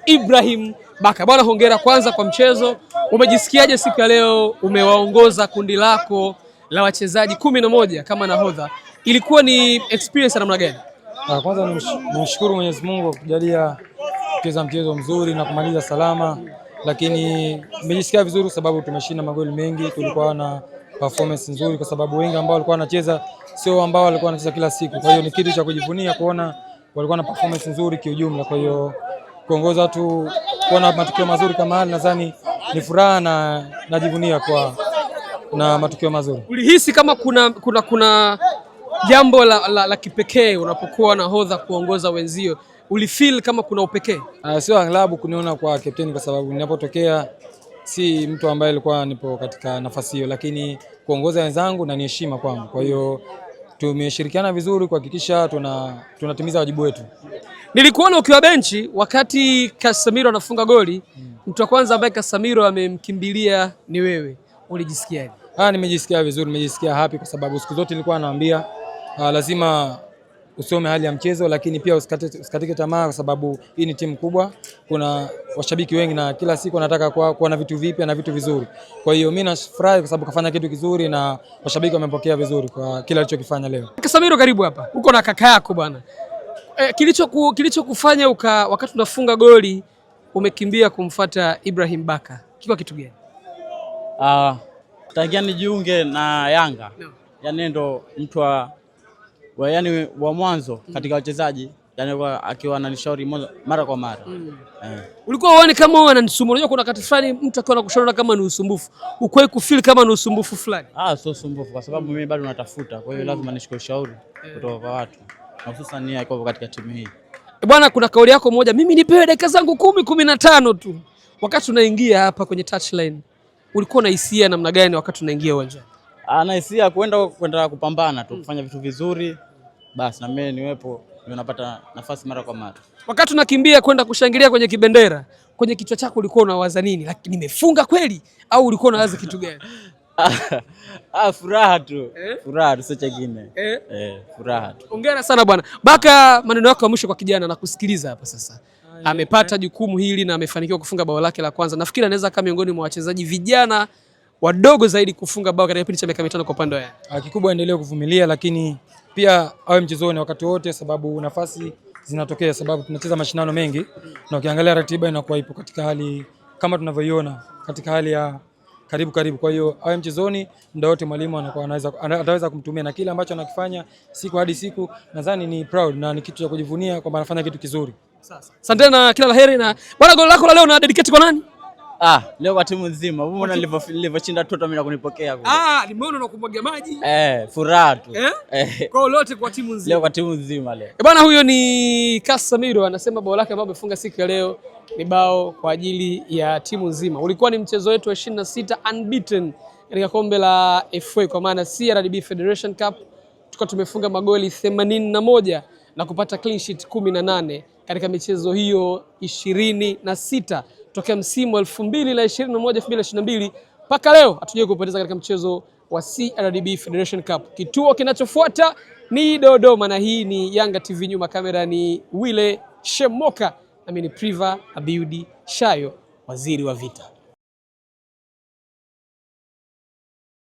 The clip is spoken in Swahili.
Ibrahim Baka. Bwana, hongera kwanza kwa mchezo. Umejisikiaje siku ya leo? Umewaongoza kundi lako la wachezaji 11 kama nahodha. Ilikuwa ni experience namna gani? Kwanza nimshukuru Mwenyezi Mungu kwa kujalia kucheza mchezo mzuri na kumaliza salama, lakini nimejisikia vizuri sababu tumeshinda magoli mengi. Tulikuwa na performance nzuri kwa sababu wengi ambao walikuwa wanacheza sio ambao walikuwa wanacheza kila siku. Kwa hiyo ni kitu cha kujivunia kuona walikuwa na performance nzuri kiujumla. Kwa hiyo kuongoza watu kuona matokeo mazuri kama haya, nadhani ni furaha na najivunia na matokeo mazuri. Ulihisi kama kuna jambo la kipekee unapokuwa nahodha kuongoza wenzio? Ulifeel kama kuna upekee? Sio aghlabu kuniona kwa captain kwa sababu ninapotokea si mtu ambaye alikuwa nipo katika nafasi hiyo, lakini kuongoza wenzangu na ni heshima kwangu. Kwa hiyo tumeshirikiana vizuri kuhakikisha tunatimiza wajibu wetu. Nilikuona ukiwa benchi wakati Casemiro anafunga goli. Mtu wa kwanza ambaye Casemiro amemkimbilia ni wewe. Ulijisikiaje? Nimejisikia vizuri, nimejisikia happy kwa sababu siku zote nilikuwa naambia lazima usome hali ya mchezo, lakini pia usikatike tamaa kwa sababu hii ni timu kubwa. Kuna washabiki wengi na kila siku wanataka kuwa na vitu vipya na vitu vizuri. Kwa hiyo mimi nafurahi kwa sababu kafanya kitu kizuri na washabiki wamepokea vizuri kwa kila alichokifanya leo. Casemiro, karibu hapa. Uko na kaka yako bwana. Kilichokufanya wakati unafunga goli umekimbia kumfuata Ibrahim Baka, kiko kitu gani? Tangia nijiunge na Yanga, no. Yani ndo mtu wa mwanzo katika wachezaji, yani akiwa ananishauri mara kwa mara. Ulikuwa uone kama wananisumbua? Unajua kuna wakati fulani mtu akiwa anakushauri kama ni usumbufu, ukweli kufeel kama ni usumbufu fulani? Sio usumbufu kwa sababu mimi bado natafuta, kwa hiyo lazima nishike ushauri kutoka kwa watu, na hususan ni kwa katika timu hii. Bwana, kuna kauli yako moja, mimi nipewe dakika zangu 15 tu. Wakati unaingia hapa kwenye touchline, ulikuwa na hisia namna gani wakati unaingia uwanjani? Na hisia kwenda kupambana tu, kufanya vitu vizuri, basi na mimi niwepo, ninapata nafasi mara kwa mara. Wakati unakimbia kwenda kushangilia kwenye kibendera, kwenye kichwa chako ulikuwa unawaza nini? Lakini nimefunga kweli au ulikuwa unawaza kitu gani? Furaha tu. Furaha tu, sio kingine. Furaha tu. Hongera sana bwana Baka, maneno yako ya mwisho kwa kijana na kusikiliza hapa sasa. Amepata jukumu hili na amefanikiwa kufunga bao lake la kwanza. Nafikiri anaweza kama miongoni mwa wachezaji vijana wadogo zaidi kufunga bao katika kipindi cha miaka 5 kwa upande wake. Kikubwa endelee kuvumilia, lakini pia awe mchezoni wakati wote, sababu nafasi zinatokea, sababu tunacheza mashindano mengi na ukiangalia ratiba inakuwa ipo katika hali kama tunavyoiona katika hali ya karibu. Kwa hiyo awe mchezoni muda wote, mwalimu ataweza kumtumia na kile ambacho anakifanya siku hadi siku. Nadhani ni proud na ni kitu cha kujivunia kwamba anafanya kitu kizuri. Asante na kila laheri. Na bwana, goli lako la leo na dedicate kwa nani? Leo kwa timu nzima. Umeona nilivyoshinda toto mimi na kunipokea kule. Nimeona unakumwagia maji. Furaha tu. Kwa lote kwa timu nzima. Leo kwa timu nzima leo. Bwana, huyo ni Casemiro anasema bao lake ambalo amefunga siku ya leo ni bao kwa ajili ya timu nzima. Ulikuwa ni mchezo wetu wa 26 unbeaten katika kombe la FA kwa maana CRDB Federation Cup. Tulikuwa tumefunga magoli 81 na kupata clean sheet 18 katika michezo hiyo 26 tokea msimu 2021-2022 mpaka leo hatujawahi kupoteza katika mchezo wa CRDB Federation Cup. Kituo kinachofuata ni Dodoma na hii ni Yanga TV. Nyuma kamera ni Wile Shemoka, nami ni Priva Abiudi Shayo, waziri wa vita.